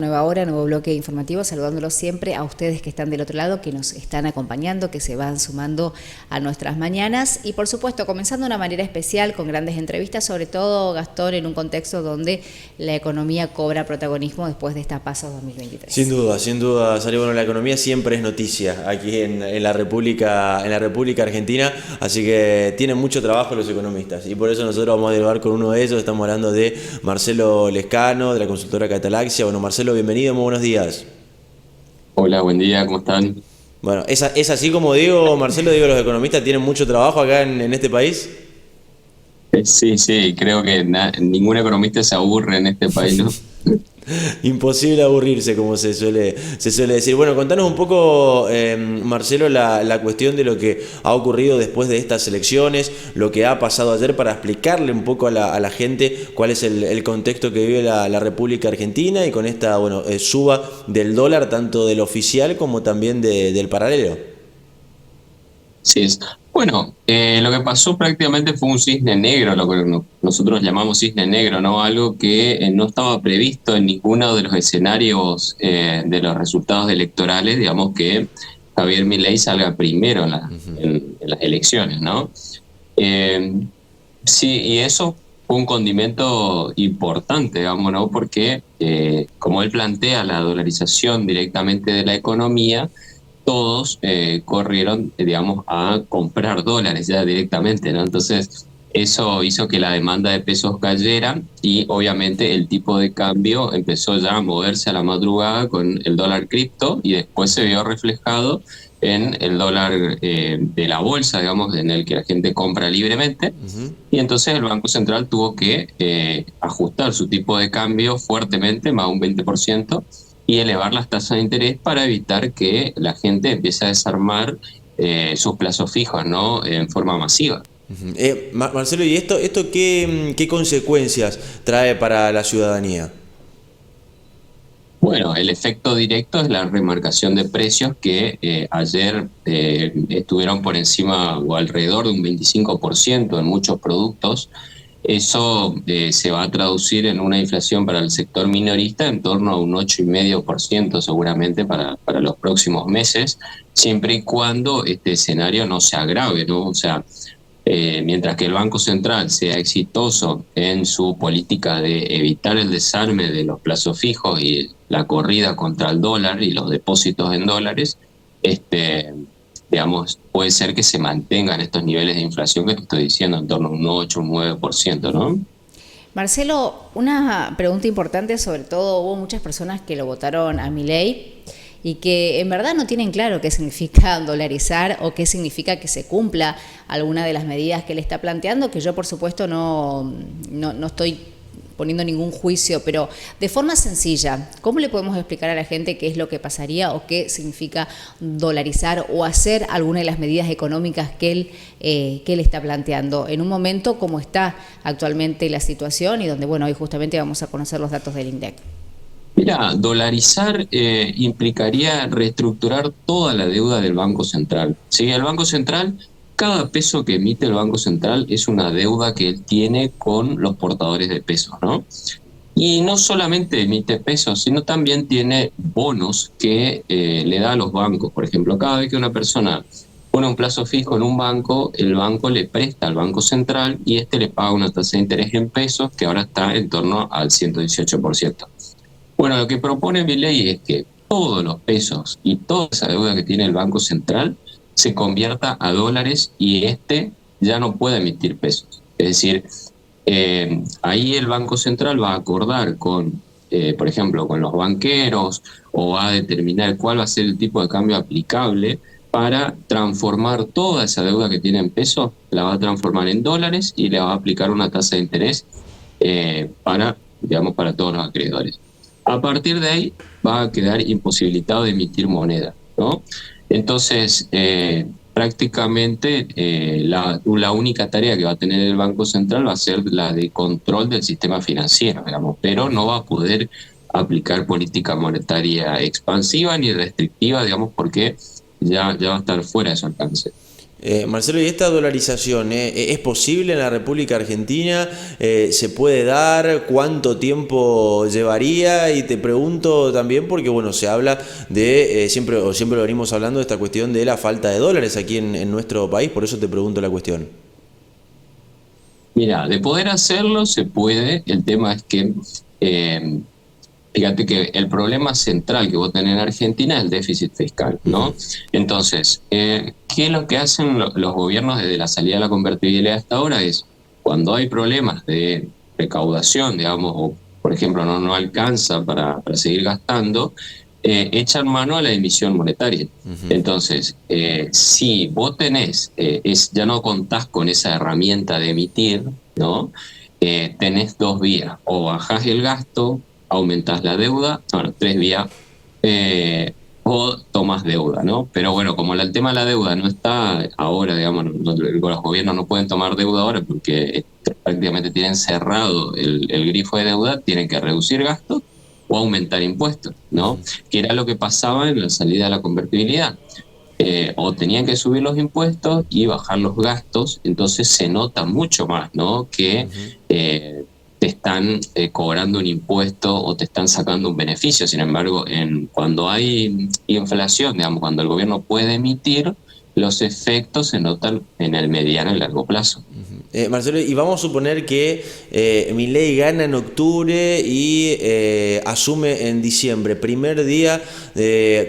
Nueva hora, nuevo bloque informativo, saludándolos siempre a ustedes que están del otro lado, que nos están acompañando, que se van sumando a nuestras mañanas y por supuesto comenzando de una manera especial con grandes entrevistas, sobre todo Gastón, en un contexto donde la economía cobra protagonismo después de esta PASO 2023. Sin duda, Sale, bueno, la economía siempre es noticia aquí en la República Argentina, así que tienen mucho trabajo los economistas y por eso nosotros vamos a dialogar con uno de ellos. Estamos hablando de Marcelo Lescano, de la consultora Catalaxia. Bueno, Marcelo, bienvenido, muy buenos días. Hola, buen día, ¿cómo están? Bueno, ¿es así como digo, Marcelo, digo, los economistas tienen mucho trabajo acá en este país? Sí, creo que ningún economista se aburre en este país, ¿no? Imposible aburrirse, como se suele decir. Bueno, contanos un poco, Marcelo, la cuestión de lo que ha ocurrido después de estas elecciones, lo que ha pasado ayer, para explicarle un poco a la gente cuál es el contexto que vive la República Argentina y con esta suba del dólar, tanto del oficial como también del paralelo. Sí, bueno, lo que pasó prácticamente fue un cisne negro, lo que nosotros llamamos cisne negro, ¿no? Algo que no estaba previsto en ninguno de los escenarios de los resultados electorales, digamos que Javier Milei salga primero en las elecciones, ¿no? Eh, sí, y eso fue un condimento importante, digamos, ¿no? Porque como él plantea la dolarización directamente de la economía, todos corrieron, digamos, a comprar dólares ya directamente, ¿no? Entonces, eso hizo que la demanda de pesos cayera y obviamente el tipo de cambio empezó ya a moverse a la madrugada con el dólar cripto y después se vio reflejado en el dólar de la bolsa, digamos, en el que la gente compra libremente. Y entonces el Banco Central tuvo que ajustar su tipo de cambio fuertemente, más un 20%, y elevar las tasas de interés para evitar que la gente empiece a desarmar sus plazos fijos, ¿no? En forma masiva. Marcelo, ¿y esto qué consecuencias trae para la ciudadanía? Bueno, el efecto directo es la remarcación de precios que ayer estuvieron por encima o alrededor de un 25% en muchos productos. Eso se va a traducir en una inflación para el sector minorista en torno a un 8,5% seguramente para los próximos meses, siempre y cuando este escenario no se agrave, ¿no? O sea, mientras que el Banco Central sea exitoso en su política de evitar el desarme de los plazos fijos y la corrida contra el dólar y los depósitos en dólares, digamos, puede ser que se mantengan estos niveles de inflación que te estoy diciendo, en torno a un 8, un 9%, ¿no? Marcelo, una pregunta importante, sobre todo hubo muchas personas que lo votaron a Milei y que en verdad no tienen claro qué significa dolarizar o qué significa que se cumpla alguna de las medidas que él está planteando, que yo por supuesto no estoy poniendo ningún juicio, pero de forma sencilla, ¿cómo le podemos explicar a la gente qué es lo que pasaría o qué significa dolarizar o hacer alguna de las medidas económicas que él está planteando en un momento como está actualmente la situación y donde, bueno, hoy justamente vamos a conocer los datos del INDEC? Mira, dolarizar implicaría reestructurar toda la deuda del Banco Central. ¿Sí? El Banco Central, cada peso que emite el Banco Central es una deuda que él tiene con los portadores de pesos, ¿no? Y no solamente emite pesos, sino también tiene bonos que le da a los bancos. Por ejemplo, cada vez que una persona pone un plazo fijo en un banco, el banco le presta al Banco Central y este le paga una tasa de interés en pesos que ahora está en torno al 118%. Bueno, lo que propone mi ley es que todos los pesos y toda esa deuda que tiene el Banco Central se convierta a dólares y este ya no puede emitir pesos. Es decir, ahí el Banco Central va a acordar con, por ejemplo, con los banqueros o va a determinar cuál va a ser el tipo de cambio aplicable para transformar toda esa deuda que tiene en pesos, la va a transformar en dólares y le va a aplicar una tasa de interés digamos, para todos los acreedores. A partir de ahí va a quedar imposibilitado de emitir moneda, ¿no? Entonces, prácticamente la única tarea que va a tener el Banco Central va a ser la de control del sistema financiero, digamos, pero no va a poder aplicar política monetaria expansiva ni restrictiva, digamos, porque ya va a estar fuera de su alcance. Marcelo, ¿y esta dolarización es posible en la República Argentina? ¿Se puede dar? ¿Cuánto tiempo llevaría? Y te pregunto también porque, bueno, se habla de, siempre lo venimos hablando de esta cuestión de la falta de dólares aquí en nuestro país, por eso te pregunto la cuestión. Mira, de poder hacerlo se puede, el tema es que, fíjate que el problema central que vos tenés en Argentina es el déficit fiscal, ¿no? Entonces, ¿qué es lo que hacen los gobiernos desde la salida de la convertibilidad hasta ahora? Es cuando hay problemas de recaudación, digamos, o por ejemplo no alcanza para seguir gastando, echan mano a la emisión monetaria. Entonces, si vos tenés, ya no contás con esa herramienta de emitir, ¿no? Tenés dos vías, o bajás el gasto, aumentás la deuda, bueno, tres vías, o tomas deuda, ¿no? Pero bueno, como el tema de la deuda no está ahora, digamos, los gobiernos no pueden tomar deuda ahora porque prácticamente tienen cerrado el grifo de deuda, tienen que reducir gastos o aumentar impuestos, ¿no? Que era lo que pasaba en la salida de la convertibilidad. O tenían que subir los impuestos y bajar los gastos, entonces se nota mucho más, ¿no? Que te están cobrando un impuesto o te están sacando un beneficio. Sin embargo, cuando hay inflación, digamos, cuando el gobierno puede emitir, los efectos se notan en el mediano y largo plazo. Marcelo, y vamos a suponer que Milei gana en octubre y asume en diciembre, primer día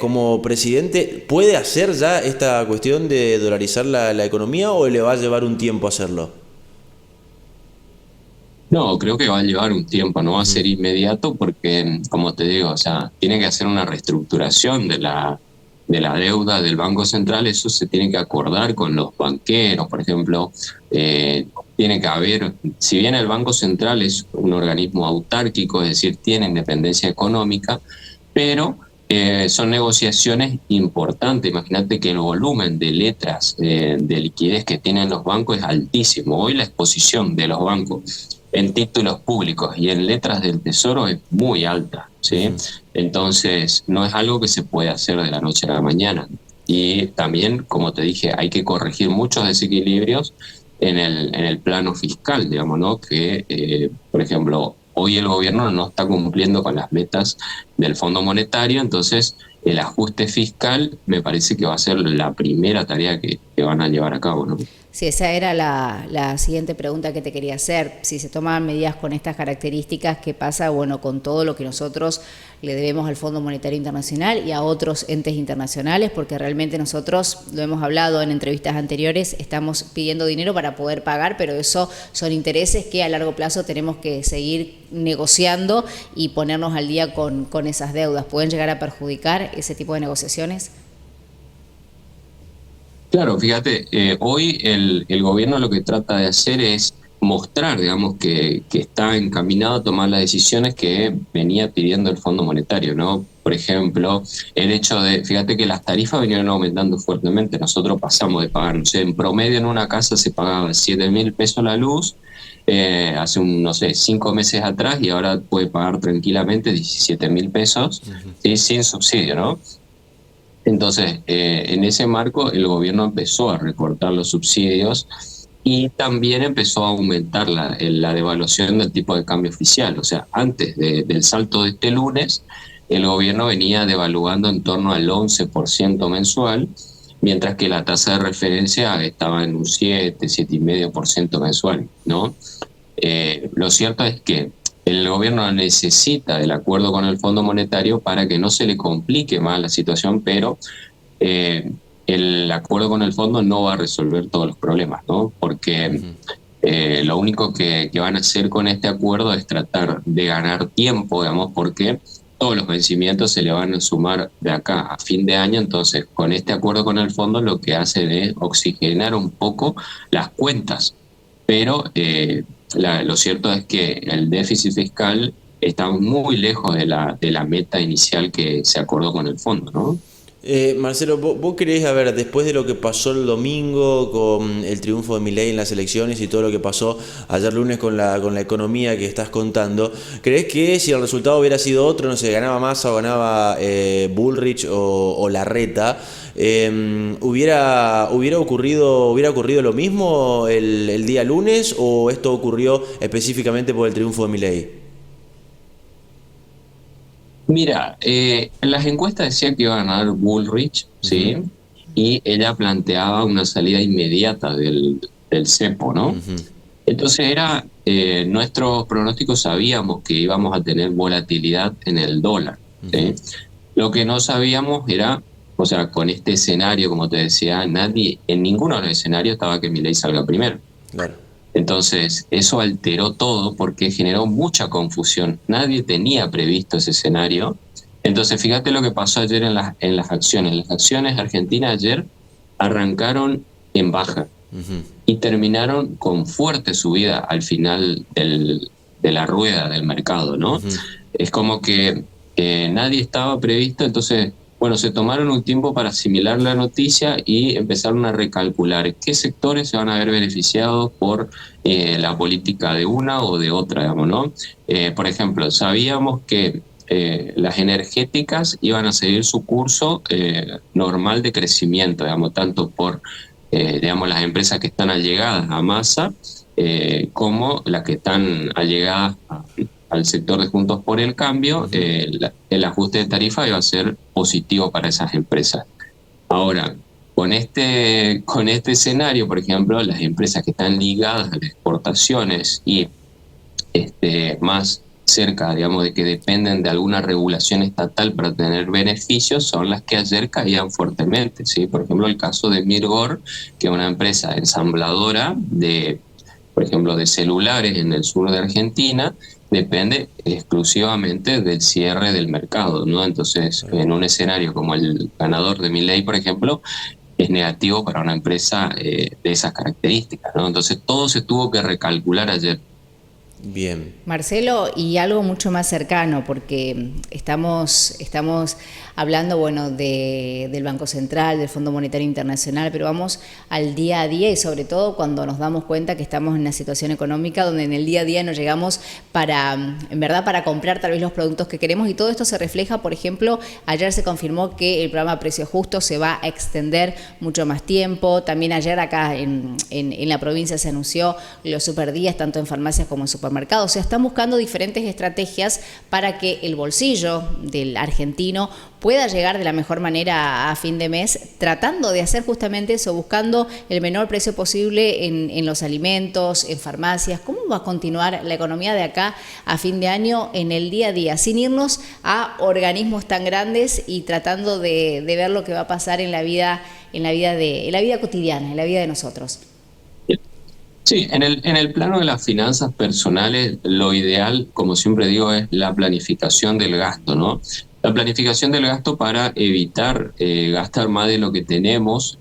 como presidente, ¿puede hacer ya esta cuestión de dolarizar la economía o le va a llevar un tiempo hacerlo? No, creo que va a llevar un tiempo, no va a ser inmediato porque, como te digo, o sea, tiene que hacer una reestructuración de la deuda del Banco Central, eso se tiene que acordar con los banqueros, por ejemplo. Tiene que haber, si bien el Banco Central es un organismo autárquico, es decir, tiene independencia económica, pero son negociaciones importantes. Imagínate que el volumen de letras de liquidez que tienen los bancos es altísimo. Hoy la exposición de los bancos en títulos públicos y en letras del Tesoro es muy alta, ¿sí? Entonces, no es algo que se puede hacer de la noche a la mañana. Y también, como te dije, hay que corregir muchos desequilibrios en el plano fiscal, digamos, ¿no? Que, por ejemplo, hoy el gobierno no está cumpliendo con las metas del Fondo Monetario, entonces el ajuste fiscal me parece que va a ser la primera tarea que van a llevar a cabo, ¿no? Sí, esa era la siguiente pregunta que te quería hacer. Si se toman medidas con estas características, ¿qué pasa? Bueno, con todo lo que nosotros le debemos al Fondo Monetario Internacional y a otros entes internacionales, porque realmente nosotros, lo hemos hablado en entrevistas anteriores, estamos pidiendo dinero para poder pagar, pero eso son intereses que a largo plazo tenemos que seguir negociando y ponernos al día con esas deudas. ¿Pueden llegar a perjudicar ese tipo de negociaciones? Claro, fíjate, hoy el gobierno lo que trata de hacer es mostrar, digamos, que está encaminado a tomar las decisiones que venía pidiendo el Fondo Monetario, ¿no? Por ejemplo, el hecho de, fíjate que las tarifas vinieron aumentando fuertemente. Nosotros pasamos de pagar, no sé, en promedio en una casa se pagaba 7.000 pesos la luz, hace no sé, 5 meses atrás, y ahora puede pagar tranquilamente 17.000 pesos, ¿sí? Sin subsidio, ¿no? Entonces, en ese marco, el gobierno empezó a recortar los subsidios y también empezó a aumentar la devaluación del tipo de cambio oficial. O sea, antes del salto de este lunes, el gobierno venía devaluando en torno al 11% mensual, mientras que la tasa de referencia estaba en un 7,5% mensual, ¿no? Lo cierto es que el gobierno necesita del acuerdo con el Fondo Monetario para que no se le complique más la situación, pero el acuerdo con el fondo no va a resolver todos los problemas, ¿no? Porque lo único que van a hacer con este acuerdo es tratar de ganar tiempo, digamos, porque todos los vencimientos se le van a sumar de acá a fin de año. Entonces, con este acuerdo con el fondo lo que hacen es oxigenar un poco las cuentas, pero lo cierto es que el déficit fiscal está muy lejos de la meta inicial que se acordó con el fondo, ¿no? Marcelo, vos querés, a ver, después de lo que pasó el domingo con el triunfo de Milei en las elecciones y todo lo que pasó ayer lunes con la economía que estás contando, ¿crees que si el resultado hubiera sido otro, no sé, ganaba Massa o ganaba Bullrich o Larreta, hubiera ocurrido lo mismo el día lunes, o esto ocurrió específicamente por el triunfo de Milei? Mira, en las encuestas decía que iba a ganar Bullrich, ¿sí? Ujú, Y ella planteaba una salida inmediata del cepo, ¿no? ujú, Entonces nuestros pronósticos sabíamos que íbamos a tener volatilidad en el dólar, ujú, ¿sí? Lo que no sabíamos era, o sea, con este escenario, como te decía, nadie, en ninguno de los escenarios estaba que Milei salga primero. claro. Entonces, eso alteró todo porque generó mucha confusión. Nadie tenía previsto ese escenario. Entonces, fíjate lo que pasó ayer en las acciones. Las acciones argentinas ayer arrancaron en baja Ujú, y terminaron con fuerte subida al final de la rueda del mercado, ¿no? ujú. Es como que nadie estaba previsto, entonces, bueno, se tomaron un tiempo para asimilar la noticia y empezaron a recalcular qué sectores se van a ver beneficiados por la política de una o de otra, digamos, ¿no? Por ejemplo, sabíamos que las energéticas iban a seguir su curso normal de crecimiento, digamos, tanto por digamos, las empresas que están allegadas a Massa, como las que están allegadas al sector de Juntos por el Cambio, el ajuste de tarifa iba a ser positivo para esas empresas. Ahora, con este escenario, por ejemplo, las empresas que están ligadas a las exportaciones y más cerca, digamos, de que dependen de alguna regulación estatal para tener beneficios, son las que ayer caían fuertemente, ¿sí? Por ejemplo, el caso de Mirgor, que es una empresa ensambladora de, por ejemplo, de celulares en el sur de Argentina, depende exclusivamente del cierre del mercado, ¿no? Entonces, en un escenario como el ganador de Milei, por ejemplo, es negativo para una empresa de esas características, ¿no? Entonces, todo se tuvo que recalcular ayer. Bien. Marcelo, y algo mucho más cercano, porque estamos hablando, bueno, del Banco Central, del Fondo Monetario Internacional, pero vamos al día a día y sobre todo cuando nos damos cuenta que estamos en una situación económica donde en el día a día no llegamos en verdad, para comprar tal vez los productos que queremos, y todo esto se refleja, por ejemplo, ayer se confirmó que el programa Precios Justos se va a extender mucho más tiempo. También ayer acá en la provincia se anunció los superdías, tanto en farmacias como en supermercados. O sea, están buscando diferentes estrategias para que el bolsillo del argentino pueda llegar de la mejor manera a fin de mes, tratando de hacer justamente eso, buscando el menor precio posible en los alimentos, en farmacias. ¿Cómo va a continuar la economía de acá a fin de año en el día a día, sin irnos a organismos tan grandes y tratando de ver lo que va a pasar en la vida cotidiana, en la vida de nosotros? Sí, en el plano de las finanzas personales, lo ideal, como siempre digo, es la planificación del gasto, ¿no? La planificación del gasto para evitar gastar más de lo que tenemos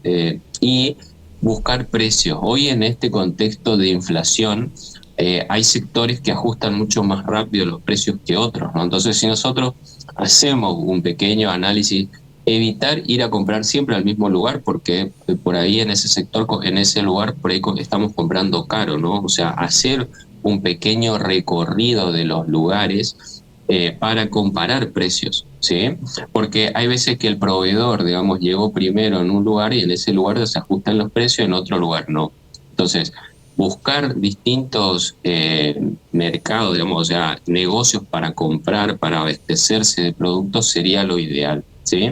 y buscar precios. Hoy en este contexto de inflación, hay sectores que ajustan mucho más rápido los precios que otros, ¿no? Entonces, si nosotros hacemos un pequeño análisis, evitar ir a comprar siempre al mismo lugar, porque por ahí en ese sector, en ese lugar, por ahí estamos comprando caro, ¿no? O sea, hacer un pequeño recorrido de los lugares para comparar precios, ¿sí? Porque hay veces que el proveedor, digamos, llegó primero en un lugar y en ese lugar se ajustan los precios, en otro lugar no. Entonces, buscar distintos mercados, digamos, o sea, negocios para comprar, para abastecerse de productos sería lo ideal, ¿sí?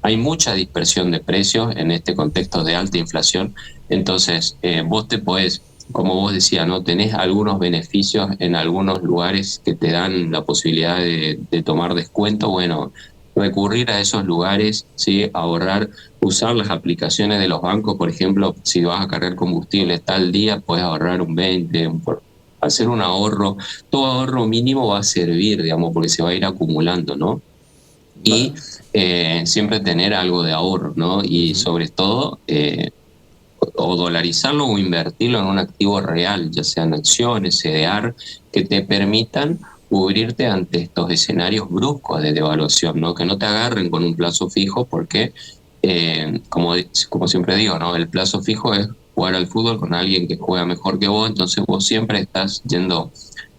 Hay mucha dispersión de precios en este contexto de alta inflación, entonces vos te podés, como vos decías, ¿no? Tenés algunos beneficios en algunos lugares que te dan la posibilidad de tomar descuento, bueno, recurrir a esos lugares, ¿sí? Ahorrar, usar las aplicaciones de los bancos, por ejemplo, si vas a cargar combustible tal día, puedes ahorrar un 20, hacer un ahorro, todo ahorro mínimo va a servir, digamos, porque se va a ir acumulando, ¿no? Y siempre tener algo de ahorro, ¿no? Y Ujú. sobre todo, o dolarizarlo o invertirlo en un activo real, ya sean acciones, CDR, que te permitan cubrirte ante estos escenarios bruscos de devaluación, ¿no? Que no te agarren con un plazo fijo porque, como siempre digo, ¿no? El plazo fijo es jugar al fútbol con alguien que juega mejor que vos, entonces vos siempre estás yendo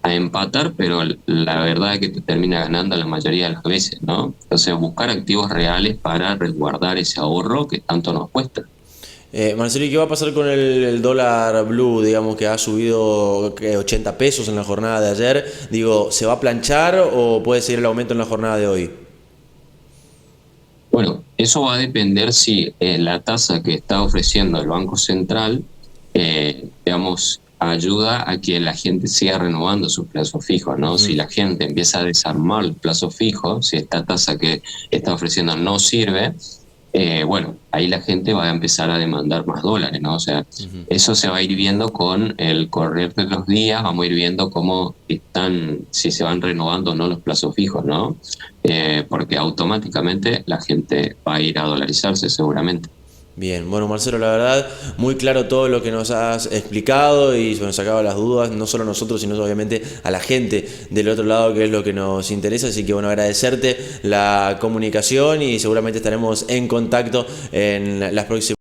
a empatar, pero la verdad es que te termina ganando la mayoría de las veces, ¿no? Entonces buscar activos reales para resguardar ese ahorro que tanto nos cuesta. Marcelo, ¿y qué va a pasar con el dólar blue, digamos, que ha subido 80 pesos en la jornada de ayer? Digo, ¿se va a planchar o puede seguir el aumento en la jornada de hoy? Bueno, eso va a depender si la tasa que está ofreciendo el Banco Central, digamos, ayuda a que la gente siga renovando sus plazos fijos, ¿no? Si la gente empieza a desarmar el plazo fijo, si esta tasa que está ofreciendo no sirve, bueno, ahí la gente va a empezar a demandar más dólares, ¿no? O sea, eso se va a ir viendo con el correr de los días, vamos a ir viendo cómo están, si se van renovando o no los plazos fijos, ¿no? Porque automáticamente la gente va a ir a dolarizarse seguramente. Bien, bueno Marcelo, la verdad, muy claro todo lo que nos has explicado y se nos sacaba las dudas, no solo a nosotros, sino obviamente a la gente del otro lado, que es lo que nos interesa. Así que bueno, agradecerte la comunicación y seguramente estaremos en contacto en las próximas.